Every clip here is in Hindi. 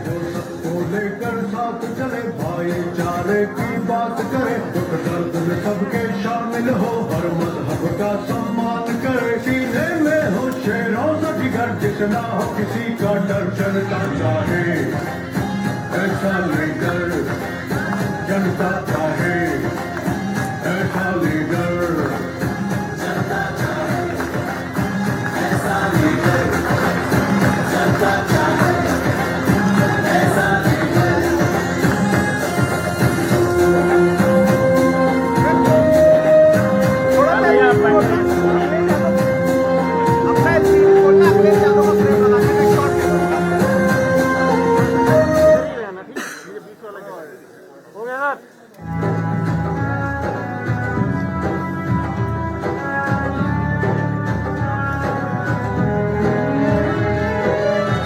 जो सबको लेकर साथ चले, भाईचारे की बात करे, दुख दर्द में सबके शामिल हो, हर मजहब का सम्मान करे, सीने में हो शेरों से जिगर, जितना हो किसी का डर, जनता चाहे ऐसा लीडर, जनता चाहे ऐसा लीडर, जनता चाहे ऐसा लीडर, जनता चाहे ऐसा लीडर।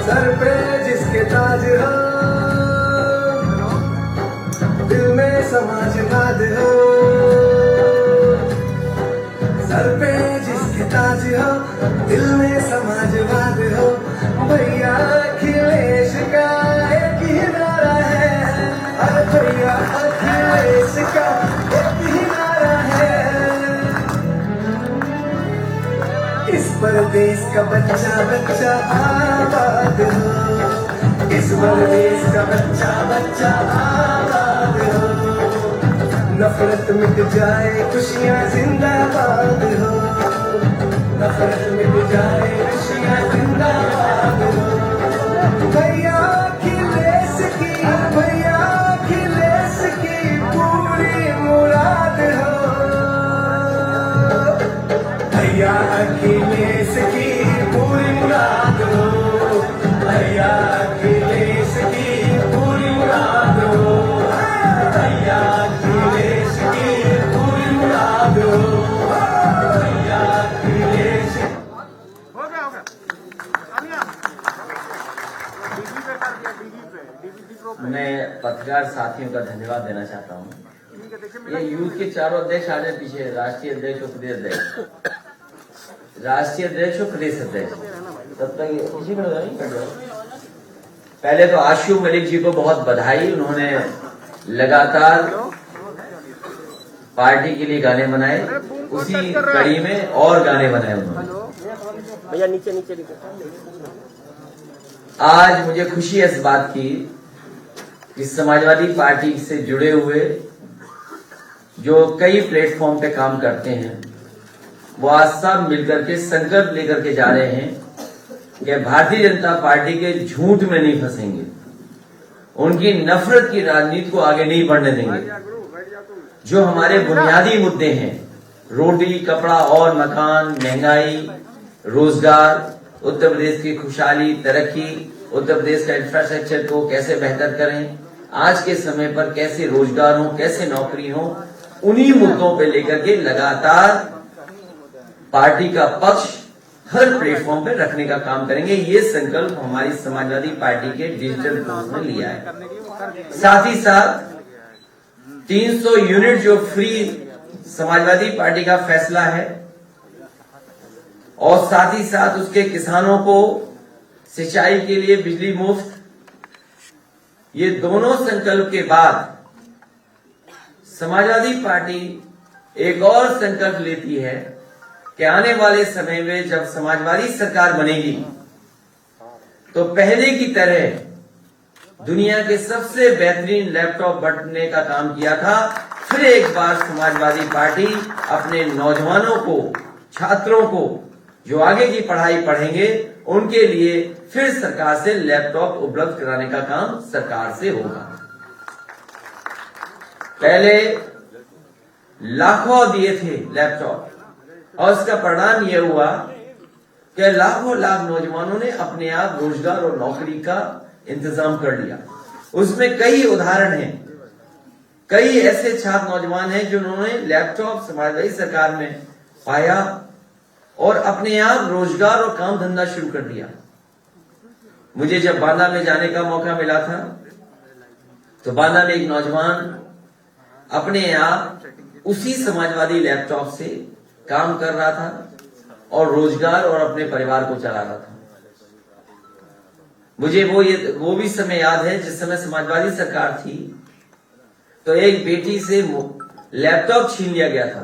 सर पे जिसके ताज हो, दिल में समाजवाद हो, सर पे जिसके ताज हो, दिल में समाजवाद हो, भैया अखिलेश का एक ही नारा है, अरे भैया अखिलेश का एक ही नारा है, इस परदेश का बच्चा बच्चा आबाद हो, इस परदेश का बच्चा बच्चा आबाद हो, नफरत मिट जाए खुशियाँ जिंदाबाद हो, नफरत मिट जाए खुशियाँ जिंदाबाद हो, भैया अखिलेश की पूरी मुराद हो, भैया अखिलेश की पूरी मुराद हो, भैया अखिलेश की पूरी मुराद हो, भैया अखिलेश की पूरी मुराद हो, भैया अखिलेश। हो गया मैं पत्रकार साथियों का धन्यवाद देना चाहता हूँ। ये यूथ के चारों अध्यक्ष आ जाए पीछे, राष्ट्रीय अध्यक्ष और प्रदेश अध्यक्ष, राष्ट्रीय अध्यक्ष और प्रदेश अध्यक्ष, तब तक पीछे खड़े हो जाओ। पहले तो आशु मलिक जी को बहुत बधाई, उन्होंने लगातार पार्टी के लिए गाने बनाए, उसी कड़ी में और गाने बनाए उन्होंने। भैया नीचे नीचे नीचे। आज मुझे खुशी है इस बात की कि समाजवादी पार्टी से जुड़े हुए जो कई प्लेटफॉर्म पे काम करते हैं, वो आज सब मिलकर के संकल्प लेकर के जा रहे हैं कि भारतीय जनता पार्टी के झूठ में नहीं फंसेंगे, उनकी नफरत की राजनीति को आगे नहीं बढ़ने देंगे। जो हमारे बुनियादी मुद्दे हैं, रोटी कपड़ा और मकान, महंगाई, रोजगार, उत्तर प्रदेश की खुशहाली, तरक्की, उत्तर प्रदेश का इंफ्रास्ट्रक्चर को कैसे बेहतर करें, आज के समय पर कैसे रोजगार हो, कैसे नौकरी हो, उन्हीं मुद्दों पे लेकर के लगातार पार्टी का पक्ष हर प्लेटफॉर्म पे रखने का काम करेंगे। ये संकल्प हमारी समाजवादी पार्टी के डिजिटल फोर्स ने लिया है। साथ ही साथ 300 यूनिट जो फ्री समाजवादी पार्टी का फैसला है, और साथ ही साथ उसके किसानों को सिंचाई के लिए बिजली मुफ्त, ये दोनों संकल्प के बाद समाजवादी पार्टी एक और संकल्प लेती है कि आने वाले समय में जब समाजवादी सरकार बनेगी तो पहले की तरह दुनिया के सबसे बेहतरीन लैपटॉप बांटने का काम किया था, फिर एक बार समाजवादी पार्टी अपने नौजवानों को, छात्रों को जो आगे की पढ़ाई पढ़ेंगे, उनके लिए फिर सरकार से लैपटॉप उपलब्ध कराने का काम सरकार से होगा। पहले लाखों दिए थे लैपटॉप, और इसका परिणाम यह हुआ कि लाखों लाख नौजवानों ने अपने आप रोजगार और नौकरी का इंतजाम कर लिया। उसमें कई उदाहरण हैं, कई ऐसे छात्र नौजवान हैं जिन्होंने लैपटॉप समाजवादी सरकार में पाया और अपने आप रोजगार और काम धंधा शुरू कर दिया। मुझे जब बांदा में जाने का मौका मिला था तो बांदा में एक नौजवान अपने आप उसी समाजवादी लैपटॉप से काम कर रहा था और रोजगार और अपने परिवार को चला रहा था। मुझे वो भी समय याद है जिस समय समाजवादी सरकार थी, तो एक बेटी से लैपटॉप छीन लिया गया था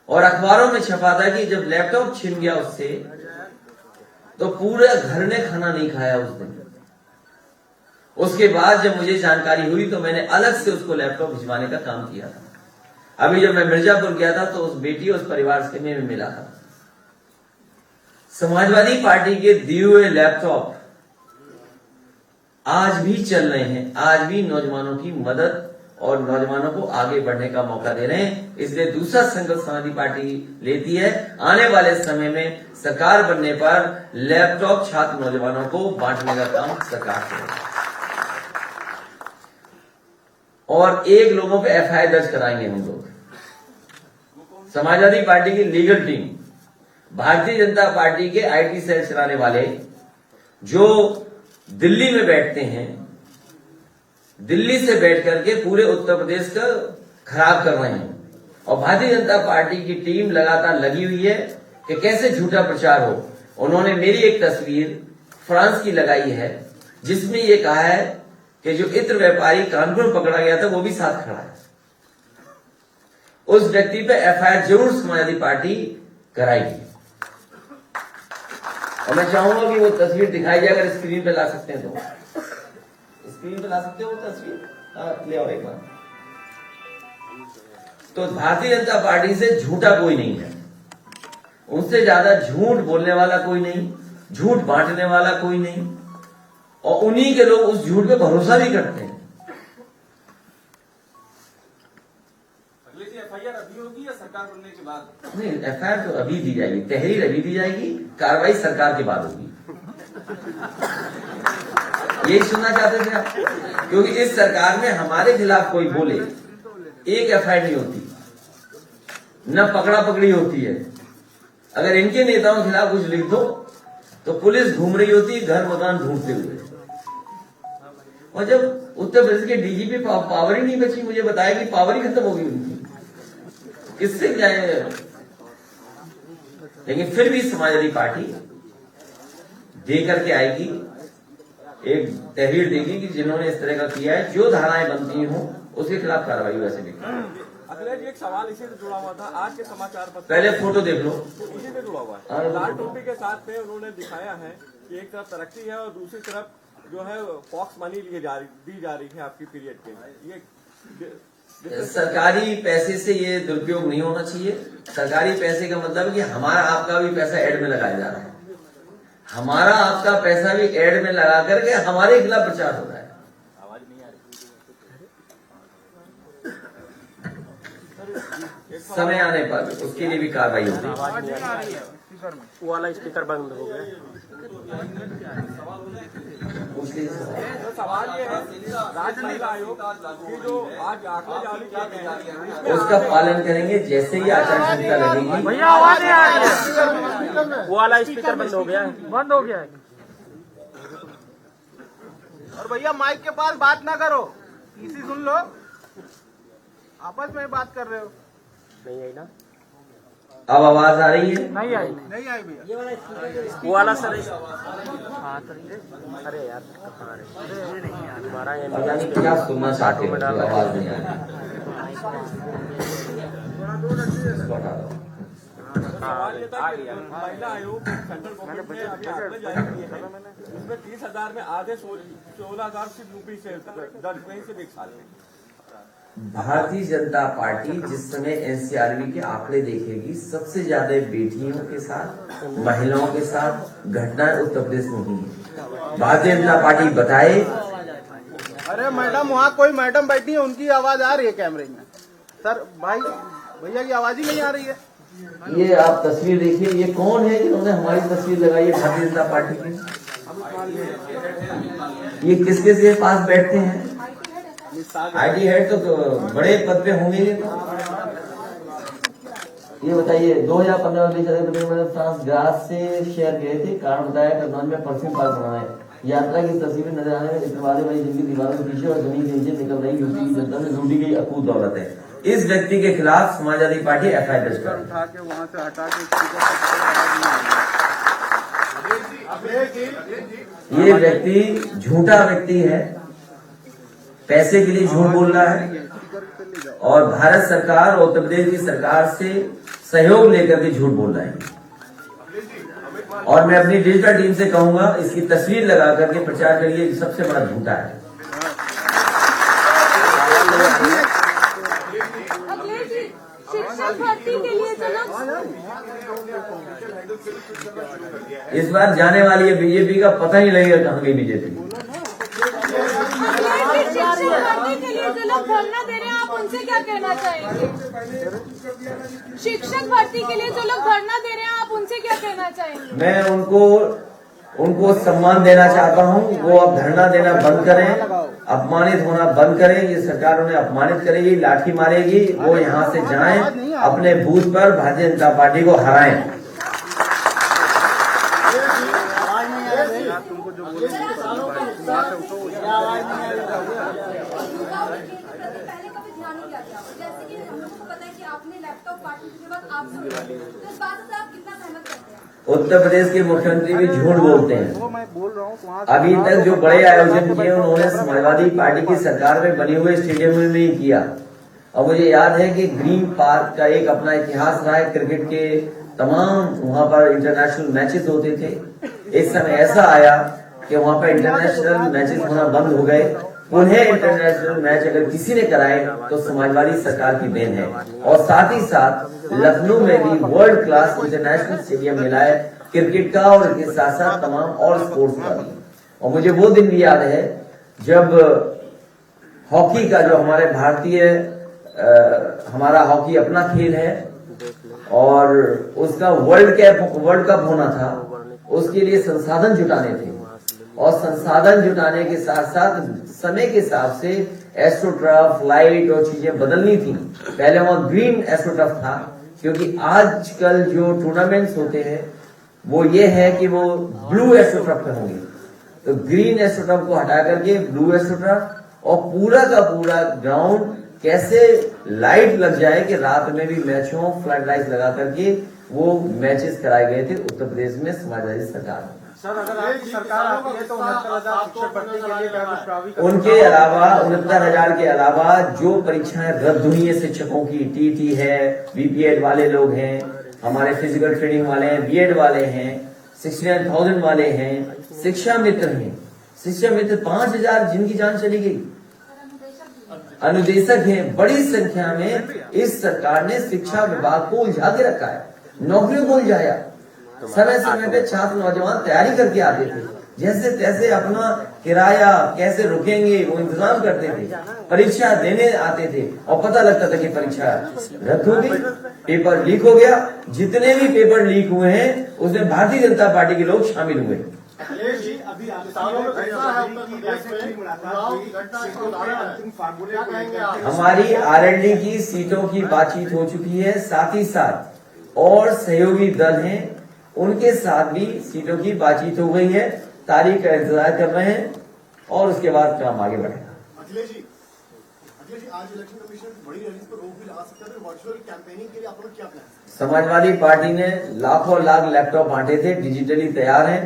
और अखबारों में छपा था कि जब लैपटॉप छीन गया उससे तो पूरे घर ने खाना नहीं खाया उस दिन। उसके बाद जब मुझे जानकारी हुई तो मैंने अलग से उसको लैपटॉप भिजवाने का काम किया था। अभी जब मैं मिर्जापुर गया था तो उस बेटी और उस परिवार से मैं मिला था। समाजवादी पार्टी के दिए हुए लैपटॉप आज भी चल रहे हैं, आज भी नौजवानों की मदद और नौजवानों को आगे बढ़ने का मौका दे रहे हैं। इसलिए दूसरा संकल्प समाजवादी पार्टी लेती है, आने वाले समय में सरकार बनने पर लैपटॉप छात्र नौजवानों को बांटने का काम सरकार करेगी और एक लोगों पे एफआईआर दर्ज कराएंगे हम लोग। समाजवादी पार्टी की legal team, Bharatiya Janata party के आईटी सेल चलाने वाले जो दिल्ली में बैठते हैं, दिल्ली से बैठ करके पूरे उत्तर प्रदेश का खराब कर रहे हैं और भारतीय जनता पार्टी की टीम लगातार लगी हुई है कि कैसे झूठा प्रचार हो। उन्होंने मेरी एक तस्वीर फ्रांस की लगाई है जिसमें ये कहा है कि जो इत्र व्यापारी कानपुर में पकड़ा गया था वो भी साथ खड़ा है। उस व्यक्ति पे एफआईआर जरूर समाजवादी पार्टी कराएगी और मैं चाहूंगा कि वो तस्वीर दिखाई जाए। अगर स्क्रीन पे ला सकते हैं तो स्क्रीन पे ला सकते हो वो तस्वीर, ले आओ एक बार। तो भारतीय जनता पार्टी से झूठा कोई नहीं है, उनसे ज्यादा झूठ बोलने वाला कोई नहीं, झूठ बांटने वाला कोई नहीं और उन्हीं के लोग उस झूठ पे भरोसा भी करते हैं। एफआईआर अभी होगी या सरकार बनने के बाद? नहीं, एफआईआर तो अभी दी जाएगी, तहरीर अभी दी जाएगी, कार्रवाई सरकार के बाद होगी। यही सुनना चाहते थे आप? क्योंकि इस सरकार में हमारे खिलाफ कोई बोले एक एफआईआर नहीं होती, न पकड़ा पकड़ी होती है। अगर इनके नेताओं के खिलाफ कुछ लिख दो तो पुलिस घूम रही होती है घर मकान ढूंढते हुए। और जब उत्तर प्रदेश के डीजीपी पावर ही नहीं बची, मुझे बताया कि पावर ही खत्म होगी उनकी, किससे जाए। लेकिन फिर भी समाजवादी पार्टी दे करके आएगी, एक तहरीर देगी कि जिन्होंने इस तरह का किया है, जो धाराएं बनती हों उसके खिलाफ कार्रवाई वैसे भी। अखिलेश जी, एक सवाल इसी से जुड़ा हुआ था। आज के समाचार पत्र, पहले फोटो देख लो, इसी से जुड़ा हुआ है। लाल टोपी के साथ में उन्होंने दिखाया है कि एक तरफ तरक्की है और दूसरी तरफ जो है पॉक्स मनी दी जा रही है आपकी पीरियड के। ये सरकारी पैसे से ये दुरुपयोग नहीं होना चाहिए। सरकारी पैसे का मतलब है कि हमारा आपका भी पैसा एड में लगाया जा रहा है, हमारा आपका पैसा भी एड में लगा करके हमारे खिलाफ प्रचार हो रहा है। आवाज नहीं आ रही। समय आने पर उसके लिए भी कार्रवाई होगी। वो वाला स्पीकर बंद हो गया। तो सवाल ये है, राज्य महिला आयोग की जो आज आंकड़े जारी किए गए उसका पालन करेंगे जैसे ही आचार संहिता लगेगी। भैया आवाज नहीं आ रही है, वो वाला स्पीकर बंद हो गया है, बंद हो गया है। और भैया माइक के पास बात ना करो, इसी सुन लो, आपस में बात कर रहे हो। नहीं आई ना, अब आवाज आ रही है? नहीं आई भैया। वो वाला सर। अरे यार कहाँ तुम्हारा पता नहीं क्या सुनना चाहते हो, आवाज नहीं आ रही। सवाल ये था कि महिला आयोग सेंट्रल गवर्नमेंट ने अभी आंकड़े जारी किए हैं, इसमें 30,000 में आधे 16,000 सिर्फ यूपी से दर्ज हुए सिर्फ एक साल में। भारतीय जनता पार्टी जिस समय एनसीआरबी के आंकड़े देखेगी, सबसे ज्यादा बेटियों के साथ, महिलाओं के साथ घटनाएं उत्तर प्रदेश में हुई है। भारतीय जनता पार्टी बताए। अरे मैडम, वहाँ कोई मैडम बैठी है, उनकी आवाज आ रही है कैमरे में। सर भाई, भैया की आवाज ही नहीं आ रही है। ये आप तस्वीर देखिए, ये कौन है जिन्होंने हमारी तस्वीर लगाई है भारतीय जनता पार्टी की? ये किसके से पास बैठते हैं? आईटी हेड तो बड़े पद पे होंगे। ये बताइए, 2015 में फ्रांस ग्रास से शहर गए थे, कारण बताया करनौल में परफ्यूम पार्क बनाना है। यात्रा की तस्वीरें नजर आने में इतवारे वाली जिनकी दीवारों के पीछे और जमीन के नीचे निकल रही यूपी की जनता से लूटी गई अकूत दौलत है। इस व्यक्ति के खिलाफ समाजवादी पार्टी एफआईआर दर्ज करेगी। उठा के वहाँ से हटा के ये व्यक्ति झूठा व्यक्ति है, पैसे के लिए झूठ बोल रहा है और भारत सरकार और उत्तर प्रदेश की सरकार से सहयोग लेकर के झूठ बोल रहा है। और मैं अपनी डिजिटल टीम से कहूंगा इसकी तस्वीर लगा करके प्रचार करिए, सबसे बड़ा झूठा है। शिक्षक भर्ती के लिए चलो, इस बार जाने वाली है बीजेपी का पता नहीं लगेगा कहाँ गई बीजेपी। शिक्षक भर्ती के लिए जो लोग धरना दे रहे हैं आप उनसे क्या कहना चाहेंगे? शिक्षक भर्ती के लिए जो लोग धरना दे रहे हैं आप उनसे क्या कहना चाहेंगे? मैं उनको सम्मान देना चाहता हूं। वो अब धरना देना बंद करें, अपमानित होना बंद करें। ये सरकार उन्हें अपमानित करेगी, लाठी मारेगी। वो यहाँ से जाएं, अपने बूथ पर भारतीय जनता पार्टी को हराएं। उत्तर प्रदेश के मुख्यमंत्री भी झूठ बोलते हैं। अभी तक जो बड़े आयोजन किए उन्होंने समाजवादी पार्टी की सरकार में बने हुए स्टेडियम में ही किया। और मुझे याद है कि ग्रीन पार्क का एक अपना इतिहास रहा है, क्रिकेट के तमाम वहां पर इंटरनेशनल मैचेस होते थे। एक समय ऐसा आया कि वहां पर इंटरनेशनल मैचेस होना बंद हो गए। उन्हें इंटरनेशनल मैच अगर किसी ने कराए तो समाजवादी सरकार की देन है। और साथ ही साथ लखनऊ में भी वर्ल्ड क्लास इंटरनेशनल स्टेडियम मिला है क्रिकेट का, और इसके साथ साथ तमाम और स्पोर्ट्स का भी। और मुझे वो दिन भी याद है जब हॉकी का, जो हमारे भारतीय हमारा हॉकी अपना खेल है और उसका वर्ल्ड कप होना था, उसके लिए संसाधन जुटाने थे। और संसाधन जुटाने के साथ साथ समय के हिसाब से एस्ट्रोटर्फ, लाइट और चीजें बदलनी थी। पहले वहां ग्रीन एस्ट्रोटर्फ था, क्योंकि आजकल जो टूर्नामेंट्स होते हैं वो ये है कि वो ब्लू एस्ट्रोटर्फ पे होंगे। तो ग्रीन एस्ट्रोटर्फ को हटा करके ब्लू एस्ट्रोटर्फ, और पूरा का पूरा ग्राउंड कैसे लाइट लग जाए कि रात में भी मैच हो, फ्लड लाइट लगा करके वो मैचेस कराए गए थे उत्तर प्रदेश में समाजवादी सरकार में। सर, अगर आपकी सरकार आती है तो 69,000 शिक्षक भर्ती के लिए क्या कुछ प्रावधान? उनके अलावा 69,000 के अलावा जो परीक्षाएं रद्द हुई है शिक्षकों की, टीटी है, बीपीएड वाले लोग हैं, हमारे फिजिकल ट्रेनिंग वाले हैं, बीएड वाले हैं, 69,000 वाले हैं, शिक्षा मित्र हैं। शिक्षा मित्र 5,000 जिनकी जान चली गई, अनुदेशक हैं। बड़ी संख्या में इस सरकार ने शिक्षा विभाग को उलझा के रखा है, नौकरियों को उलझाया। समय समय पे छात्र नौजवान तैयारी करके आते थे, जैसे तैसे अपना किराया कैसे रुकेंगे वो इंतजाम करते थे, परीक्षा देने आते थे और पता लगता था कि परीक्षा रद्द हो गई, पेपर लीक हो गया। जितने भी पेपर लीक हुए हैं उसमें भारतीय जनता पार्टी के लोग शामिल हुए। हमारी आरएलडी की सीटों की बातचीत हो चुकी है, साथ ही साथ और सहयोगी दल हैं उनके साथ भी सीटों की बातचीत हो गई है। तारीख का इंतजार कर रहे हैं और उसके बाद काम आगे बढ़ेगा। अखिलेश जी, आज इलेक्शन कमीशन बड़ी रैली पर रोक भी लगा सकता है, तो वर्चुअल कैंपेनिंग के लिए आप लोग क्या प्लान है? समाजवादी पार्टी ने लाखों लाख लैपटॉप बांटे थे, डिजिटली तैयार हैं।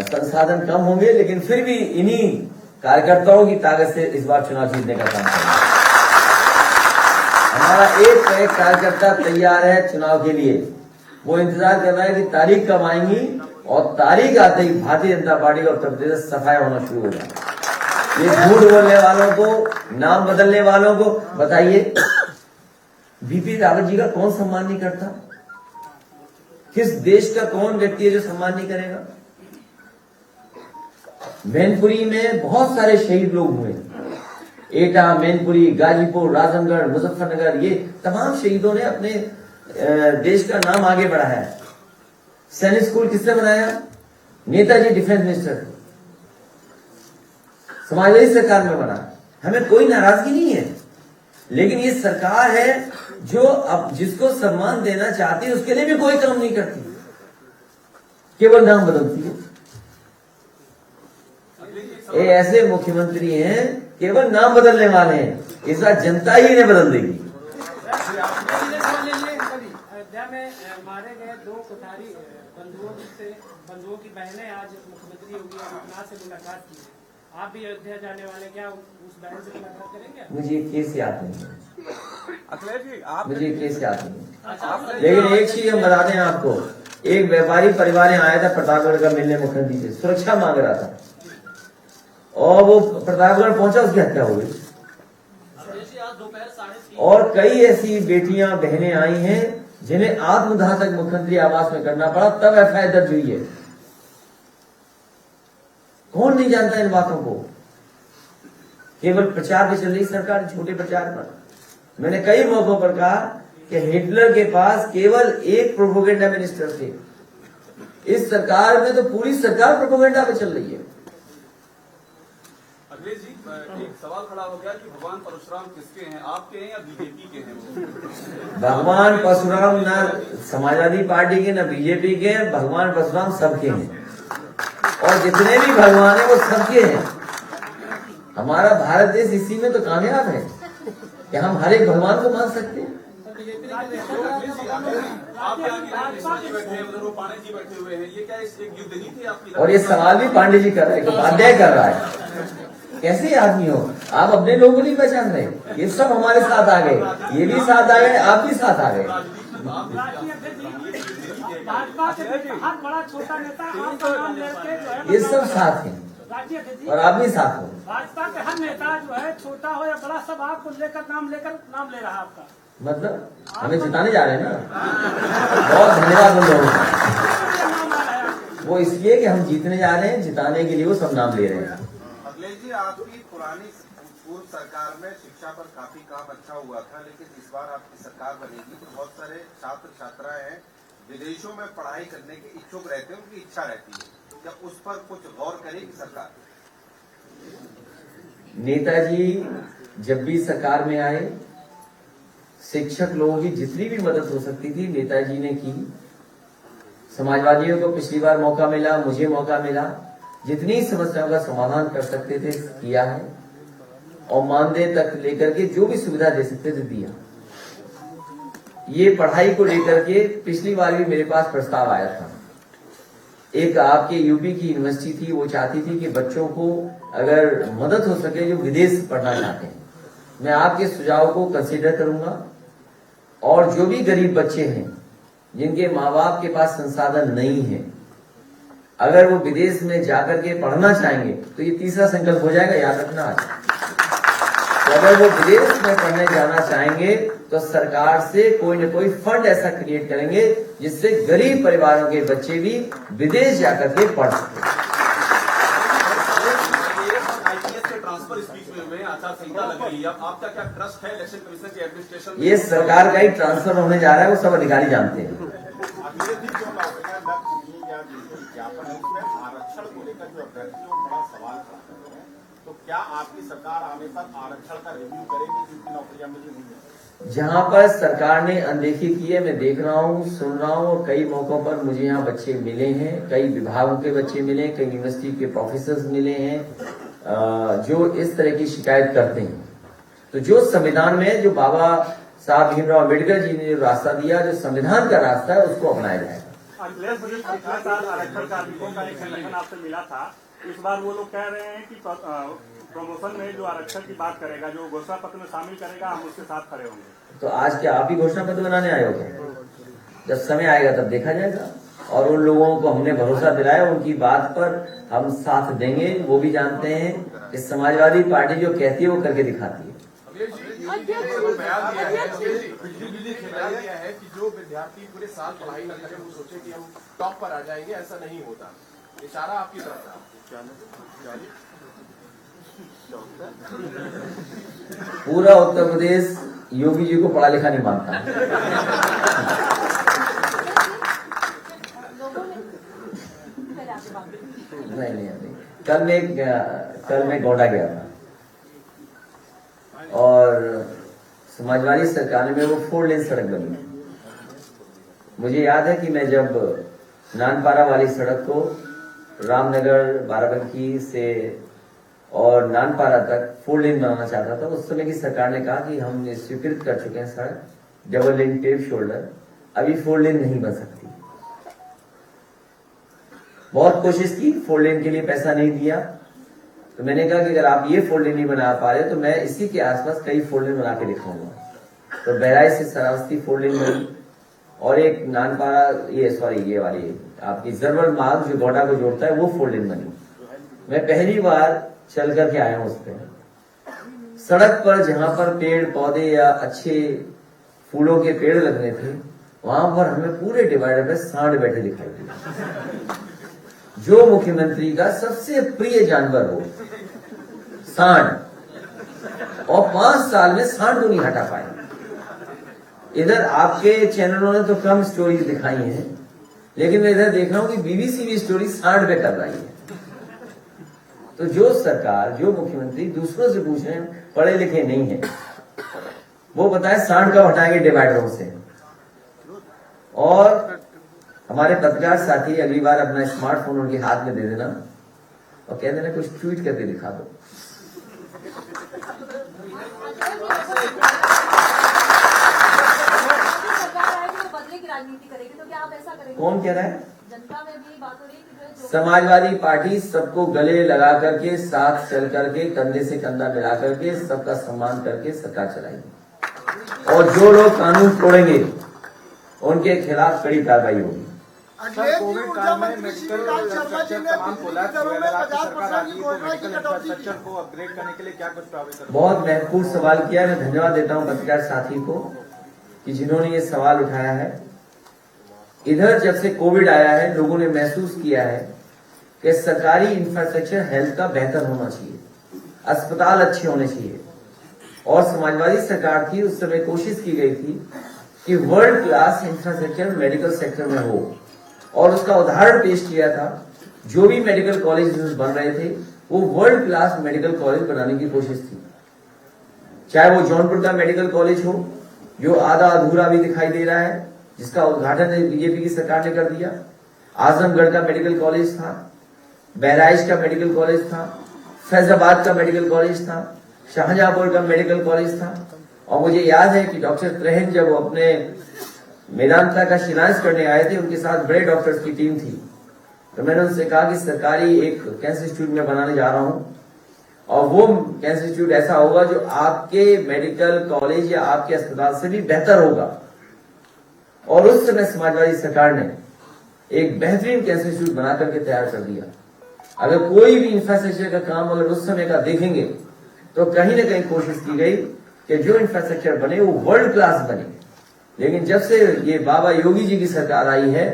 संसाधन कम होंगे लेकिन फिर भी इन्हीं कार्यकर्ताओं की ताकत से इस बार चुनाव जीतने का काम करेंगे। हमारा एक कार्यकर्ता तैयार है चुनाव के लिए, वो इंतजार कर रहा है कि तारीख कब आएंगी, और तारीख आते ही भारतीय जनता पार्टी का उत्तर प्रदेश सफाई होना शुरू हो जाए। ये झूठ बोलने वालों को, नाम बदलने वालों को बताइए, बीपी रावत जी का कौन सम्मान नहीं करता? किस देश का कौन व्यक्ति है जो सम्मान नहीं करेगा? मैनपुरी में बहुत सारे शहीद लोग हुए, एटा, मैनपुरी, गाजीपुर, राजनगढ़, मुजफ्फरनगर, ये तमाम शहीदों ने अपने देश का नाम आगे बढ़ाया। सैनिक स्कूल किसने बनाया? नेताजी डिफेंस मिनिस्टर, समाजवादी सरकार में बना। हमें कोई नाराजगी नहीं है, लेकिन ये सरकार है जो अब जिसको सम्मान देना चाहती है उसके लिए भी कोई काम नहीं करती, केवल नाम बदलती है। ये ऐसे मुख्यमंत्री हैं केवल नाम बदलने वाले हैं, इस बार जनता ही इन्हें बदल देगी। अयोध्या में मारे गए 2 कोठारी बंधुओं से बंधुओं की बहनें आज मुख्यमंत्री योगी आदित्यनाथ से मुलाकात की है। आप भी अयोध्या जाने वाले, क्या उस बहन से मुलाकात करेंगे? मुझे ये केस याद नहीं है, अखिलेश जी आप मुझे ये केस याद नहीं है। लेकिन एक चीज हम बताते हैं आपको, एक व्यापारी परिवार यहाँ आया था प्रतापगढ़ का मिलने मुख्यमंत्री से, सुरक्षा मांग रहा था और वो प्रतापगढ़ पहुंचा, उसकी हत्या हो गई। और कई ऐसी बेटियां बहनें आई हैं जिन्हें आत्मदाह तक मुख्यमंत्री आवास में करना पड़ा, तब एफआईआर दर्ज हुई है। कौन नहीं जानता इन बातों को? केवल प्रचार पे चल रही सरकार, छोटे प्रचार पर। मैंने कई मौकों पर कहा कि हिटलर के पास केवल एक प्रोपोगेंडा मिनिस्टर थे, इस सरकार में तो पूरी सरकार प्रोपोगेंडा पे चल रही है। अखिलेश जी, एक सवाल खड़ा हो गया कि भगवान परशुराम किसके हैं, आपके हैं या बीजेपी के हैं? भगवान परशुराम न समाजवादी पार्टी के न बीजेपी के हैं, भगवान परशुराम सबके हैं और जितने भी भगवान हैं वो सबके हैं। हमारा भारत देश इसी में तो कामयाब है कि हम हर एक भगवान को मान सकते हैं। और ये सवाल भी पांडे जी कर रहे हैं, उपाध्याय कर रहा है। कैसे आदमी हो आप, अपने लोगों को नहीं पहचान रहे? ये सब हमारे साथ आ गए, ये भी साथ आ गए, आप भी साथ आ गए। बड़ा छोटा नेता आपका नाम लेके जो है, ये सब साथ हैं और आप भी साथ हो। भाजपा के हर नेता जो है, छोटा हो या बड़ा, सब आपको लेकर नाम ले रहा है आपका। मतलब हमें जिताने जा रहे हैं ना। बहुत धन्यवाद उन लोगों का, वो इसलिए कि हम जीतने जा रहे हैं, जिताने के लिए वो सब नाम ले रहे हैं। अखिलेश जी, आपकी पुरानी पूर्व सरकार में शिक्षा पर काफी काम अच्छा हुआ था, लेकिन इस बार आपकी सरकार बनेगी तो बहुत सारे छात्र छात्राएं हैं विदेशों में पढ़ाई करने के इच्छुक रहते हैं, उनकी इच्छा रहती है, क्या उस पर कुछ गौर करेगी सरकार? नेताजी जब भी सरकार में आए, शिक्षक लोगों की जितनी भी मदद हो सकती थी नेताजी ने की। समाजवादियों को पिछली बार मौका मिला, मुझे मौका मिला, जितनी समस्याओं का समाधान कर सकते थे किया है और मानदेय तक लेकर के जो भी सुविधा दे सकते थे दिया। ये पढ़ाई को लेकर के पिछली बार भी मेरे पास प्रस्ताव आया था। एक आपके यूपी की यूनिवर्सिटी थी, वो चाहती थी कि बच्चों को अगर मदद हो सके जो विदेश पढ़ना चाहते हैं, मैं आपके सुझाव को कंसीडर करूंगा और जो भी गरीब बच्चे हैं जिनके माँ बाप के पास संसाधन नहीं है, अगर वो विदेश में जाकर के पढ़ना चाहेंगे तो ये तीसरा संकल्प हो जाएगा, याद रखना आज। तो अगर वो विदेश में पढ़ने जाना चाहेंगे तो सरकार से कोई न कोई फंड ऐसा क्रिएट करेंगे जिससे गरीब परिवारों के बच्चे भी विदेश जाकर के पढ़ सकें। ट्रांसफर स्पीच में आचार संहिता लग रही है, आपका क्या ट्रस्ट है इलेक्शन कमीशन की एडमिनिस्ट्रेशन? ये सरकार का ही ट्रांसफर होने जा रहा है, वो सब अधिकारी जानते हैं। आरक्षण को लेकर जो अभ्यर्थी बड़ा सवाल खड़ा कर रहे हैं, तो क्या आपकी सरकार आने तक आरक्षण का रिव्यू करेगी जिनकी नौकरियां मिली हुई है? जहां पर सरकार ने अनदेखी की है, मैं देख रहा हूं, सुन रहा हूं और कई मौकों पर मुझे यहाँ बच्चे मिले हैं, कई विभागों के बच्चे मिले, कई यूनिवर्सिटी के प्रोफेसर मिले हैं जो इस तरह की शिकायत करते हैं। तो जो संविधान में जो बाबा साहब भीमराव अम्बेडकर जी ने जो रास्ता दिया, जो संविधान का रास्ता है, उसको अपनाया जाएगा। अखिलेश, मुझे पिछले साल आरक्षण कार्मिकों का एक संगठन आपसे मिला था, इस बार वो लोग कह रहे हैं कि प्रमोशन में जो आरक्षण की बात करेगा, जो घोषणा पत्र में शामिल करेगा, हम उसके साथ खड़े होंगे। तो आज क्या आप ही घोषणा पत्र बनाने आए हो? जब समय आएगा तब देखा जाएगा। और उन लोगों को हमने भरोसा दिलाया, उनकी बात पर हम साथ देंगे। वो भी जानते हैं कि समाजवादी पार्टी जो कहती है वो करके दिखाती है। दिया है कि जो विद्यार्थी पूरे साल पढ़ाई न करें वो सोचे कि हम टॉप पर आ जाएंगे, ऐसा नहीं होता। इशारा आपकी तरफ था। पूरा उत्तर प्रदेश योगी जी को पढ़ा लिखा नहीं मानता। नहीं। कल मैं गोंडा गया था और समाजवादी सरकार में वो 4 लेन सड़क बनी। मुझे याद है कि मैं जब नानपारा वाली सड़क को रामनगर बाराबंकी से और नानपारा तक 4 लेन बनाना चाहता था, उस समय की सरकार ने कहा कि हम स्वीकृत कर चुके हैं सड़क, डबल लेन टेप शोल्डर, अभी 4 लेन नहीं बन सकती। बहुत कोशिश की, 4 लेन के लिए पैसा नहीं दिया। तो मैंने कहा कि अगर आप ये 4 लेन नहीं बना पा रहे तो मैं इसी के आसपास कई 4 लेन बना के दिखाऊंगा। तो बहराइच से श्रावस्ती 4 लेन बनी और एक नानपारा ये वाली आपकी जरवल मार्ग जो गोडा को जोड़ता है वो 4 लेन बनी। मैं पहली बार चल करके आया हूं उस पर। सड़क पर जहां पर पेड़ पौधे या अच्छे फूलों के पेड़ लगने थे वहां पर हमें पूरे डिवाइडर पे सांड बैठे दिखाई दिए। जो मुख्यमंत्री का सबसे प्रिय जानवर हो सांड, और 5 साल में सांड को नहीं हटा पाए। इधर आपके चैनलों ने तो कम स्टोरी दिखाई है, लेकिन मैं इधर देख रहा हूं कि बीबीसी भी स्टोरी सांड पे कर रही है। तो जो सरकार, जो मुख्यमंत्री दूसरों से पूछ रहे हैं, पढ़े लिखे नहीं है, वो बताए सांड कब हटाएंगे डिवाइडरों से। और हमारे पत्रकार साथी अगली बार अपना स्मार्टफोन उनके हाथ में दे देना और कह देना कुछ ट्वीट करके दिखा दो। राजनीति करेगी तो क्या आप ऐसा करेंगे? कौन कह रहा है? जनता में भी बात हो रही है कि समाजवादी पार्टी सबको गले लगा करके, साथ चल करके, कंधे से कंधा मिला करके, सबका सम्मान करके सरकार चलाएगी। और जो लोग कानून तोड़ेंगे उनके खिलाफ कड़ी कार्रवाई होगी। कोविड काल में मेडिकल इंफ्रास्ट्रक्चर तमाम कोलैप्स हुए। अगर आपकी सरकार आती है तो मेडिकल इंफ्रास्ट्रक्चर को अपग्रेड करने के लिए क्या कुछ प्रावधान? बहुत महत्वपूर्ण सवाल किया। मैं धन्यवाद देता हूं पत्रकार साथी को कि जिन्होंने ये सवाल उठाया है। इधर जब से कोविड आया है लोगों ने महसूस किया है कि सरकारी इंफ्रास्ट्रक्चर हेल्थ का बेहतर होना चाहिए, अस्पताल अच्छे होने चाहिए। और समाजवादी सरकार थी उस समय कोशिश की गई थी कि world class infrastructure medical sector में हो, और उसका उदाहरण पेश किया था। जो भी मेडिकल कॉलेज बन रहे थे वो वर्ल्ड क्लास मेडिकल कॉलेज बनाने की कोशिश थी। चाहे वो जौनपुर का मेडिकल कॉलेज हो जो आधा अधूरा भी दिखाई दे रहा है, जिसका उद्घाटन बीजेपी की सरकार ने कर दिया। आजमगढ़ का मेडिकल कॉलेज था, बहराइच का मेडिकल कॉलेज था, फैजाबाद का मेडिकल कॉलेज था, शाहजहांपुर का मेडिकल कॉलेज था। और मुझे याद है कि डॉक्टर त्रेहन जब वो अपने मेदांता का शिलान्यास करने आए थे, उनके साथ बड़े डॉक्टर्स की टीम थी। तो मैंने उनसे कहा कि सरकारी एक कैंसर इंस्टीट्यूट में बनाने जा रहा हूं, और वो कैंसर इंस्टीट्यूट ऐसा होगा जो आपके मेडिकल कॉलेज या आपके अस्पताल से भी बेहतर होगा। और उस समय समाजवादी सरकार ने एक बेहतरीन कैंसर इंस्टीट्यूट बना करके तैयार कर दिया। अगर कोई भी इंफ्रास्ट्रक्चर का काम अगर उस समय का देखेंगे तो कहीं ना कहीं कोशिश की गई कि जो इंफ्रास्ट्रक्चर बने वो वर्ल्ड क्लास बने। लेकिन जब से ये बाबा योगी जी की सरकार आई है,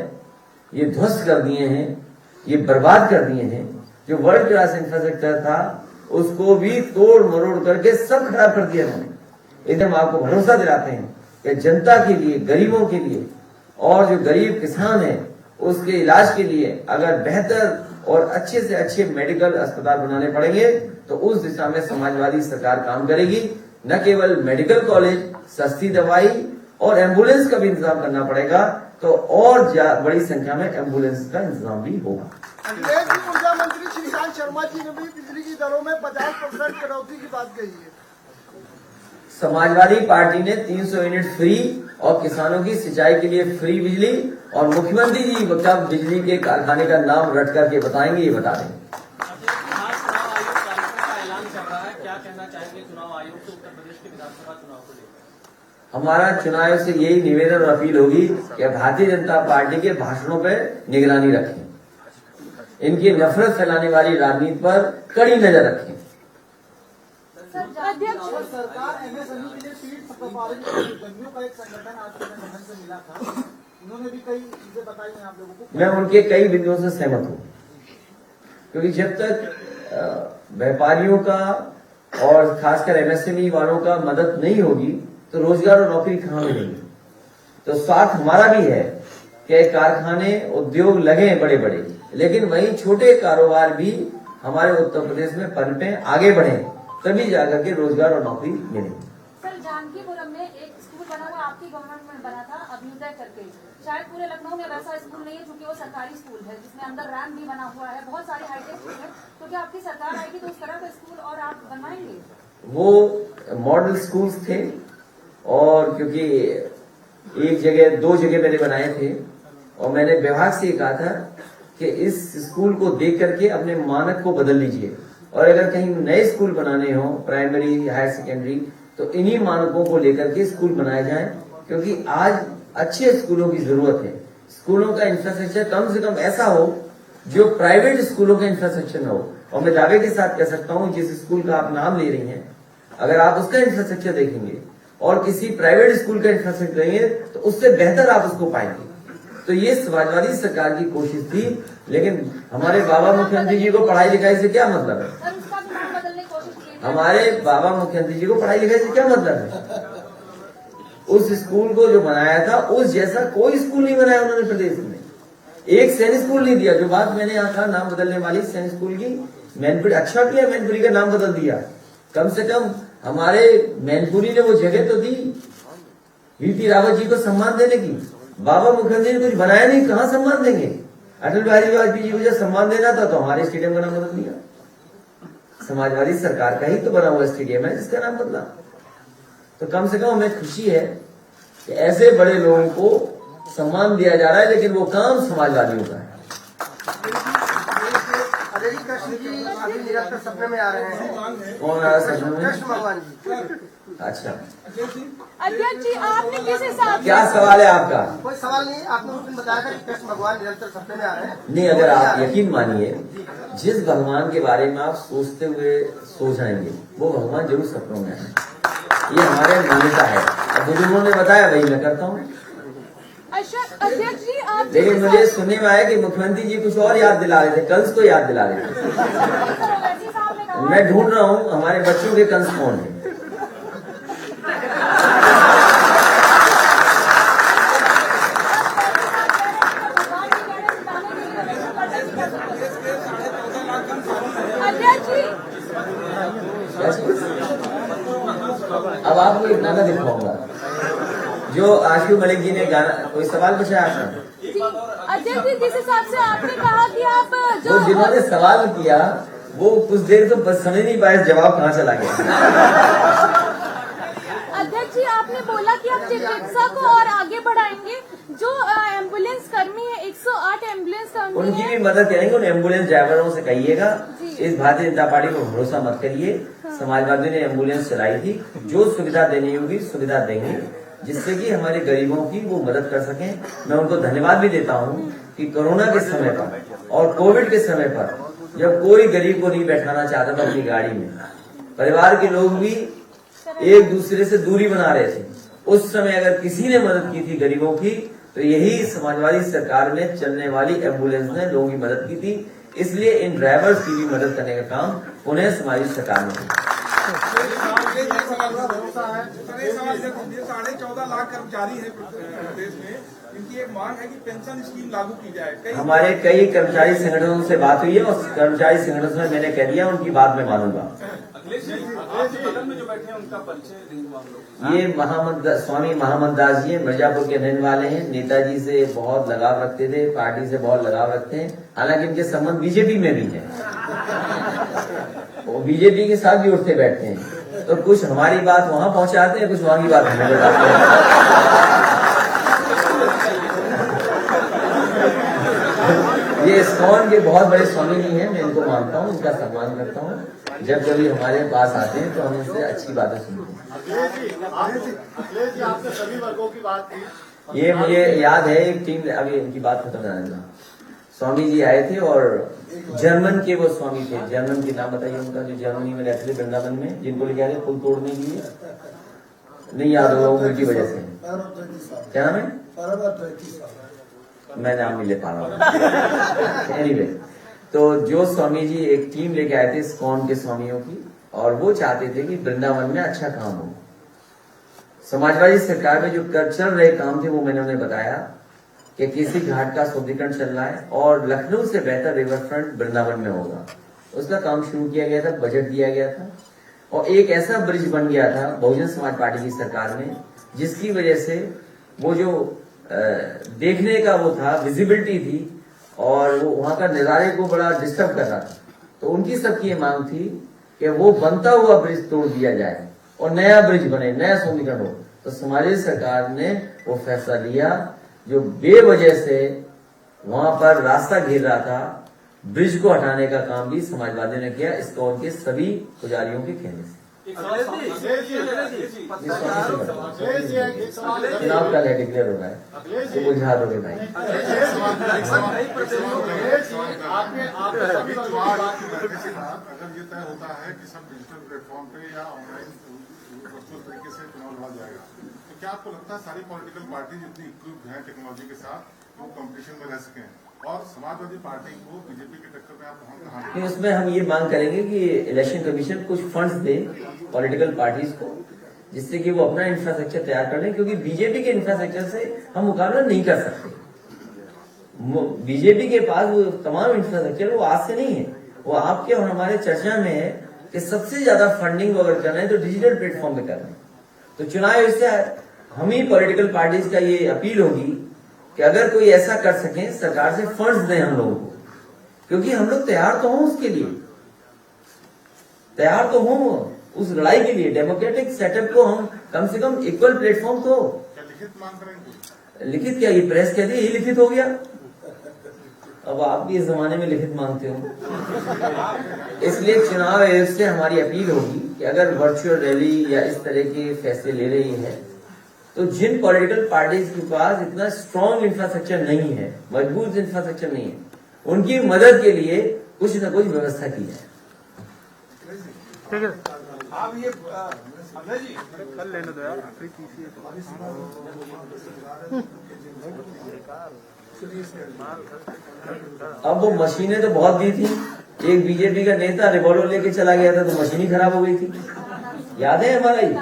ये ध्वस्त कर दिए हैं, ये बर्बाद कर दिए हैं। जो वर्ल्ड क्लास इंफ्रास्ट्रक्चर था उसको भी तोड़ मरोड़ करके सब खराब कर दिया उन्होंने। एकदम आपको भरोसा दिलाते हैं कि जनता के लिए, गरीबों के लिए, और जो गरीब किसान है उसके इलाज के लिए अगर बेहतर और अच्छे से अच्छे मेडिकल अस्पताल बनाने पड़ेंगे तो उस दिशा में समाजवादी सरकार काम करेगी। न केवल मेडिकल कॉलेज, सस्ती दवाई और एम्बुलेंस का भी इंतजाम करना पड़ेगा, तो और बड़ी संख्या में एम्बुलेंस का इंतजाम भी होगा। ऊर्जा मंत्री श्रीकांत शर्मा जी ने भी बिजली की दरों में 50% कटौती की बात कही है। समाजवादी पार्टी ने 300 यूनिट फ्री और किसानों की सिंचाई के लिए फ्री बिजली, और मुख्यमंत्री जी कब बिजली के कारखाने का नाम रट करके बताएंगे ये बता दें। हमारा चुनाव से यही निवेदन और अपील होगी कि भारतीय जनता पार्टी के भाषणों पर निगरानी रखें, इनकी नफरत फैलाने वाली राजनीति पर कड़ी नजर रखें। सरकार एमएसएमई के लिए सीट पा रही है। जंगियों का एक संगठन आज संगठन से मिला था, उन्होंने भी कई चीजें बताई हैं आप लोगों को। मैं उनके कई बिंदुओं से सहमत हूं, क्योंकि जब तक व्यापारियों का और खासकर एमएसएमई वालों का मदद नहीं होगी तो रोजगार और नौकरी कहां मिलेगी। तो साथ हमारा भी है कि कारखाने उद्योग लगे बड़े बड़े, लेकिन वहीं छोटे कारोबार भी हमारे उत्तर प्रदेश में पनपे, आगे बढ़े, तभी जाकर के रोजगार और नौकरी मिलेगी। सर, जानकीपुरम में एक स्कूल बना हुआ आपकी गवर्नमेंट में बना था अभ्युदय करके, शायद पूरे लखनऊ में वैसा स्कूल नहीं है क्योंकि वो सरकारी स्कूल है जिसमें अंदर रैम्प भी बना हुआ है, बहुत सारे हाईटेक स्कूल है। तो क्या आपकी सरकार आएगी तो उस तरह का स्कूल और आप बनवाएंगे? वो मॉडल स्कूल्स थे, और क्योंकि एक जगह 2 जगह मैंने बनाए थे, और मैंने विभाग से कहा था कि इस स्कूल को देख करके अपने मानक को बदल लीजिए, और अगर कहीं नए स्कूल बनाने हो प्राइमरी हायर सेकेंडरी तो इन्हीं मानकों को लेकर के स्कूल बनाए जाएं, क्योंकि आज अच्छे स्कूलों की जरूरत है। स्कूलों का इंफ्रास्ट्रक्चर कम से कम ऐसा हो जो प्राइवेट स्कूलों का इंफ्रास्ट्रक्चर न हो। और मैं दावे के साथ कह सकता हूं, जिस स्कूल का आप नाम ले रही हैं, अगर आप उसका इंफ्रास्ट्रक्चर देखेंगे और किसी प्राइवेट स्कूल का इंफ्रास्ट्रक्चर देंगे तो उससे बेहतर आप उसको पाएंगे। तो ये समाजवादी सरकार की कोशिश थी, लेकिन हमारे बाबा मुख्यमंत्री जी को पढ़ाई लिखाई से क्या मतलब है? सर, उसका भी नाम बदलने की कोशिश की थी। हमारे बाबा मुख्यमंत्री जी को पढ़ाई लिखाई से क्या मतलब है? उस स्कूल को जो बनाया था उस जैसा कोई स्कूल नहीं बनाया उन्होंने प्रदेश में। एक सैनिक स्कूल नहीं दिया। जो बात मैंने यहाँ कहा नाम बदलने वाली सैनिक स्कूल की, मैनपुरी अच्छा किया, मैनपुरी का नाम बदल दिया। कम से कम हमारे मैनपुरी ने वो जगह तो दी वीपी रावत जी को सम्मान देने की। बाबा मुखर्जी ने कुछ बनाया नहीं, कहाँ सम्मान देंगे? अटल बिहारी वाजपेयी जी को जब सम्मान देना था तो हमारे स्टेडियम का नाम बदल दिया। समाजवादी सरकार का ही तो बना हुआ स्टेडियम है जिसका नाम बदला। तो कम से कम हमें खुशी है कि ऐसे बड़े लोगों को सम्मान दिया जा रहा है, लेकिन वो काम समाजवादियों का है। अजय जी, कृष्ण जी अभी निरंतर सपने में आ रहे हैं। कौन आ रहा है सपने में? कृष्ण भगवान जी। अच्छा, अध्यक्ष जी, आपने किस हिसाब क्या सवाल है आपका? कोई सवाल नहीं, आपने उस दिन बताया था कि कृष्ण भगवान निरंतर सपने में आ रहे हैं। नहीं, अगर आप यकीन मानिए, जिस भगवान के बारे में आप सोचते हुए सो जाएंगे वो भगवान जरूर सपनों में है। ये हमारे मान्यता है। अब बुजुर्गों ने बताया वही मैं करता हूँ। अध्यक्ष जी, आप लेकिन मुझे सुनने में आया कि मुख्यमंत्री जी कुछ और याद दिला रहे थे, कंस को याद दिला रहे थे। मैं ढूंढ रहा हूँ हमारे बच्चों के कंस कौन है। अब आपको एक गाना दिखाऊंगा जो आशु मलिक जी ने गाना। कोई सवाल पूछा आपने? अध्यक्ष जी, जिस हिसाब से आपने कहा कि आप जो जिन्होंने सवाल किया वो कुछ देर तो बस समझ नहीं पाए जवाब कहाँ चला गया। अध्यक्ष जी, आपने बोला कि आप चिकित्सा को और आगे बढ़ाएंगे। जो एम्बुलेंस कर्मी है, 108 एम्बुलेंस कर्मी उनकी भी मदद करेंगे। उन एम्बुलेंस ड्राइवरों से कहिएगा इस भारतीय जनता पार्टी को भरोसा मत करिए। समाजवादी ने एम्बुलेंस चलाई थी, जो सुविधा देनी होगी सुविधा देंगे, जिससे कि हमारे गरीबों की वो मदद कर सकें। मैं उनको धन्यवाद भी देता हूँ कि कोरोना के समय पर और कोविड के समय पर जब कोई गरीब को नहीं बैठाना चाहता था अपनी गाड़ी में, परिवार के लोग भी एक दूसरे से दूरी बना रहे थे, उस समय अगर किसी ने मदद की थी गरीबों की तो यही समाजवादी सरकार में चलने वाली एम्बुलेंस ने लोगों की मदद की थी। इसलिए इन ड्राइवर्स की भी मदद करने का काम उन्हें समाजवादी सरकार ने किया। 14.5 लाख कर्मचारी है प्रदेश में, इनकी एक मांग है कि पेंशन स्कीम लागू की जाए। हमारे कई कर्मचारी संगठनों से बात हुई है और कर्मचारी संगठनों में मैंने कह दिया उनकी बात मैं मानूंगा। अखिलेश जी, आपके बगल में जो बैठे हैं उनका परिचय ये स्वामी महामंत दास जी मिर्जापुर के रहने वाले हैं। नेताजी से बहुत लगाव रखते थे, पार्टी से बहुत लगाव रखते हैं। हालांकि इनके संबंध बीजेपी में भी है, वो बीजेपी के साथ भी उठते बैठते हैं। तो कुछ हमारी बात वहां पहुंचाते हैं, कुछ वहां की बात हमें बताते हैं। ये इस्कॉन के बहुत बड़े स्वामी जी हैं, मैं इनको मानता हूँ, इनका सम्मान करता हूँ। जब कभी हमारे पास आते हैं तो हम इनसे अच्छी बातें सुनते हैं। अखिलेश जी, आपने सभी वर्गों की बात की। ये मुझे याद है एक टीम, अभी इनकी बात खत्म करना, स्वामी जी आए थे और जर्मन के वो स्वामी थे। जर्मन के नाम बताइए उनका, जो जर्मनी में रहते थे वृंदावन में, जिनको लेके आए थे पुल तोड़ने के लिए। नहीं याद होगा उनकी वजह से। क्या नाम है? मैं नाम नहीं ले पा रहा हूँ। एनीवे, तो जो स्वामी जी एक टीम लेके आए थे इस्कॉन के स्वामियों की, और वो चाहते थे कि वृंदावन में अच्छा काम हो। समाजवादी सरकार में जो चल रहे काम थे वो मैंने उन्हें बताया कि केसी घाट का सुदृढ़ीकरण चल रहा है और लखनऊ से बेहतर रिवर फ्रंट वृंदावन में होगा। उसका काम शुरू किया गया था, बजट दिया गया था और एक ऐसा ब्रिज बन गया था बहुजन समाज पार्टी की सरकार में, जिसकी वजह से वो जो देखने का वो था, विजिबिलिटी थी और वो वहां का नजारे को बड़ा डिस्टर्ब कर रहा था। तो उनकी सबकी ये मांग थी कि वो बनता हुआ ब्रिज तोड़ दिया जाए और नया ब्रिज बने, नया सुदृढ़ीकरण हो। तो समाजवादी सरकार ने वो फैसला लिया, जो बेवजह से वहां पर रास्ता घेर रहा था, ब्रिज को हटाने का काम भी समाजवादियों ने किया, इसको उनके सभी पुजारियों के कहने से। चुनाव कल है, डिक्लेयर हो रहा है, तो बुझा दोगे भाई। अगर ये तय होता है कि सब डिजिटल प्लेटफॉर्म पे या ऑनलाइन वर्चुअल तरीके से चुनाव लड़ा जाएगा, तो क्या आपको लगता है सारी पॉलिटिकल पार्टी जितनी इक्विप्ड हैं टेक्नोलॉजी के साथ वो कंपटीशन में रह सकें, और समाजवादी पार्टी को बीजेपी की टक्कर में आप कहाँ? उसमें हम ये मांग करेंगे कि इलेक्शन कमीशन कुछ फंड्स दे पॉलिटिकल पार्टीज को, जिससे कि वो अपना इंफ्रास्ट्रक्चर तैयार कर लें, क्योंकि बीजेपी के इंफ्रास्ट्रक्चर से हम मुकाबला नहीं कर सकते। बीजेपी के पास वो तमाम इंफ्रास्ट्रक्चर वो आज से नहीं है, वो आपके और हमारे चर्चा में है कि सबसे ज्यादा फंडिंग अगर करना है तो डिजिटल प्लेटफॉर्म पे करना है। तो चुनाव इससे हम ही पॉलिटिकल पार्टीज का ये अपील होगी कि अगर कोई ऐसा कर सके, सरकार से फंड्स दें हम लोगों को, क्योंकि हम लोग तैयार तो हों उसके लिए, तैयार तो हों उस लड़ाई के लिए। डेमोक्रेटिक सेटअप को हम कम से कम इक्वल प्लेटफॉर्म तो लिखित मांग करेंगे। लिखित क्या, ये प्रेस कहती है ये लिखित हो गया, अब आप भी इस जमाने में लिखित मांगते हो। इसलिए चुनाव आयोग से हमारी अपील होगी कि अगर वर्चुअल रैली या इस तरह के फैसले ले रही है, तो जिन पॉलिटिकल पार्टीज के पास इतना स्ट्रॉन्ग इंफ्रास्ट्रक्चर नहीं है, मजबूत इंफ्रास्ट्रक्चर नहीं है, उनकी मदद के लिए कुछ न कुछ व्यवस्था की जाए। ठीक है, आप ये अभय जी कल लेने दो यार, अब वो मशीनें तो बहुत दी थी, एक बीजेपी का नेता रिवॉल्वर लेके चला गया था तो मशीन ही खराब हो गई थी, याद है हमारा ही।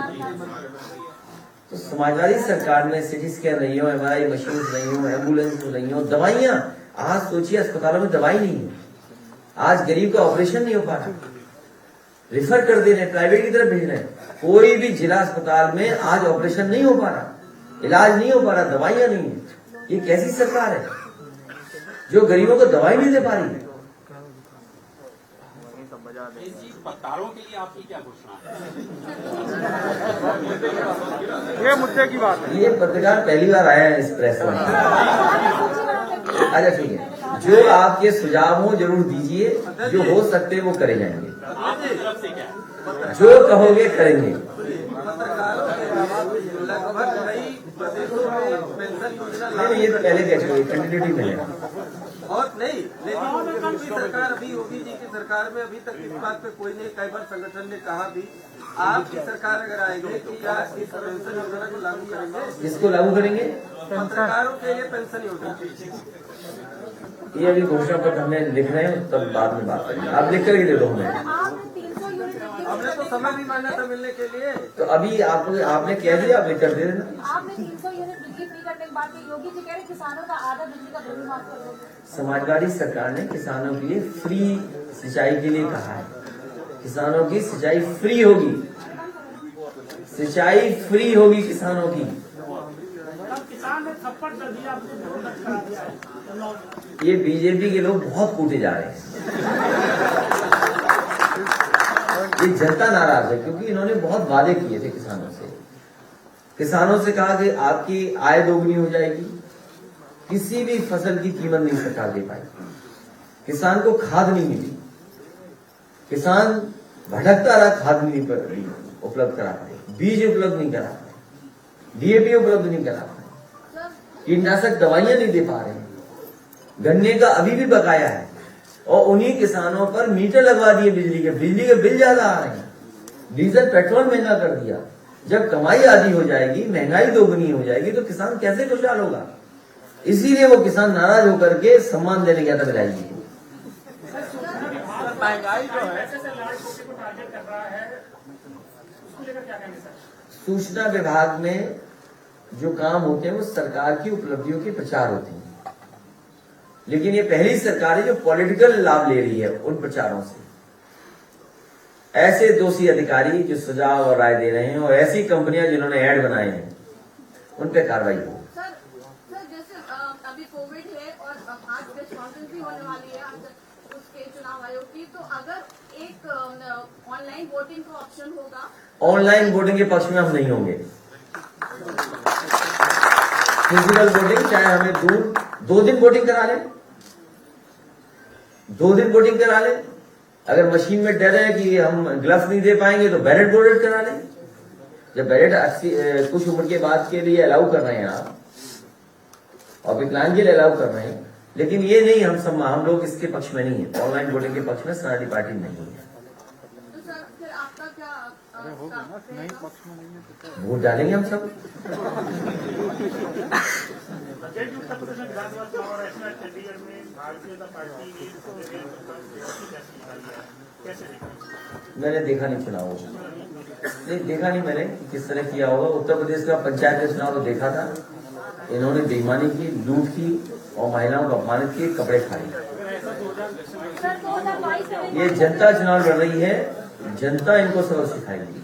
तो समाजवादी सरकार में सिटी स्कैन नहीं हो, MRI मशीन नहीं हो, एम्बुलेंस नहीं हो, दवाइयां, आज सोचिए अस्पतालों में दवाई नहीं है, आज गरीब का ऑपरेशन नहीं हो पा रहा, रिफर कर दे रहे, प्राइवेट की तरफ भेज रहे हैं। कोई भी जिला अस्पताल में आज ऑपरेशन नहीं हो पा रहा, इलाज नहीं हो पा रहा, दवाइयां नहीं है। ये कैसी सरकार है जो गरीबों को दवाई नहीं दे पा रही है? पत्रकारों के लिए आपकी क्या घोषणा है? ये मुद्दे की बात है। ये पत्रकार पहली बार आया है इस प्रेस में। अच्छा ठीक है, जो आपके सुझाव हो जरूर दीजिए, जो हो सकते हैं वो करे जाएंगे, आपकी तरफ से क्या? जो कहोगे करेंगे। नहीं, ये पहले कह चुके, कंटिन्यूटी में है। और नहीं, लेकिन उनकी सरकार अभी योगी जी की सरकार में अभी तक इस बात पे कोई नहीं, कई बार संगठन ने कहा भी आपकी सरकार अगर आएगी तो क्या इस पेंशन योजना को लागू करेंगे? किसको लागू करेंगे? पत्रकारों के लिए पेंशन योजना। ये अभी घोषणा पत्र हमें लिख रहे हैं, तब बाद में बात करेंगे। आप लिख करके दे दो हमें। हमने तो समय भी मांगा था मिलने के लिए। तो अभी आपने कह दिया, आप लिख कर दे देना। आपने 300 यूनिट बिजली फ्री करने की बात की, योगी जी कह रहे किसानों का आधा बिजली का बिल माफ कर दो। समाजवादी सरकार ने किसानों के लिए फ्री सिंचाई के लिए कहा है, किसानों की सिंचाई फ्री होगी, सिंचाई फ्री होगी किसानों की। किसान ने थप्पड़ कर दिया, ये बीजेपी के लोग बहुत कूटे जा रहे हैं, ये जनता नाराज है, क्योंकि इन्होंने बहुत वादे किए थे किसानों से। किसानों से कहा कि आपकी आय दोगुनी हो जाएगी, किसी भी फसल की कीमत नहीं सरकार दे पाई, किसान को खाद नहीं मिली, किसान भटकता रहा, खाद नहीं उपलब्ध करा पाए, बीज उपलब्ध नहीं करा पाए, DAP उपलब्ध नहीं करा पाए, कीटनाशक दवाइयां नहीं दे पा रहे, गन्ने का अभी भी बकाया है, और उन्हीं किसानों पर मीटर लगवा दिए बिजली के बिल ज्यादा आ रहे हैं, डीजल पेट्रोल महंगा कर दिया। जब कमाई आधी हो जाएगी, महंगाई दोगुनी हो जाएगी, तो किसान कैसे खुशहाल होगा? इसीलिए वो किसान नाराज होकर के सम्मान देने गया था विधायक जी को। महंगाई जो है सूचना विभाग में जो काम होते हैं वो सरकार की उपलब्धियों के प्रचार होते हैं, लेकिन ये पहली सरकार है जो पॉलिटिकल लाभ ले रही है उन प्रचारों से। ऐसे दोषी अधिकारी जो सुझाव और राय दे रहे हैं, और ऐसी कंपनियां जिन्होंने ऐड बनाए हैं, उन पे कार्रवाई हो। सर जैसे अभी कोविड है और आज प्रेस कॉन्फ्रेंस भी होने वाली है उसके चुनाव आयोग की, तो अगर एक ऑनलाइन वोटिंग का ऑप्शन होगा? ऑनलाइन वोटिंग के पक्ष में हम नहीं होंगे। फिजिकल वोटिंग, चाहे हमें 2 दिन वोटिंग करा लें, 2 दिन वोटिंग करा लें। अगर मशीन में डर है कि हम ग्लव्स नहीं दे पाएंगे तो बैलेट वोट करा लें। जब बैलेट कुछ उम्र के बाद के लिए अलाउ कर रहे हैं आप और विकलांग के लिए अलाउ कर रहे हैं, लेकिन ये नहीं हम लोग इसके पक्ष में नहीं है, ऑनलाइन वोटिंग के पक्ष में समाजवादी पार्टी नहीं है। तो सर फिर आपका क्या नहीं पक्ष में नहीं है वोट डालेंगे हम सब। उत्तर प्रदेश में विधानसभा चुनाव और ऐसा चंडीगढ़ में भारतीय जनता पार्टी ने कैसे देखा? मैंने देखा नहीं चुनाव, नहीं देखा नहीं मैंने किस तरह किया होगा। उत्तर प्रदेश का पंचायत का चुनाव तो देखा था, इन्होंने बेईमानी की, लूट की और महिलाओं को अपमानित किए, कपड़े खाए। ये जनता चुनाव लड़ रही है, जनता इनको सबक सिखाएगी।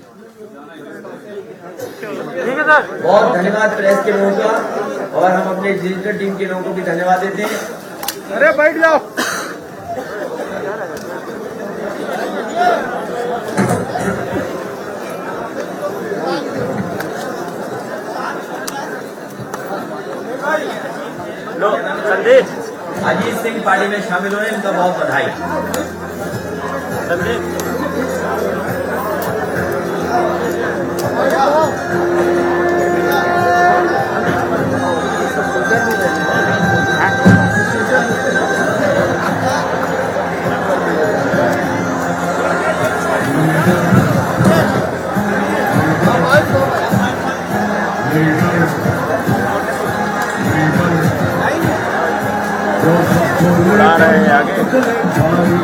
बहुत धन्यवाद प्रेस के लोगों का और हम अपने डिजिटल टीम के लोगों को भी धन्यवाद देते हैं। अरे बैठ जाओ। संदेश अजीत सिंह पार्टी में शामिल हुए, इनका बहुत बधाई।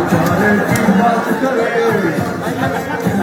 भाईचारे की बात करे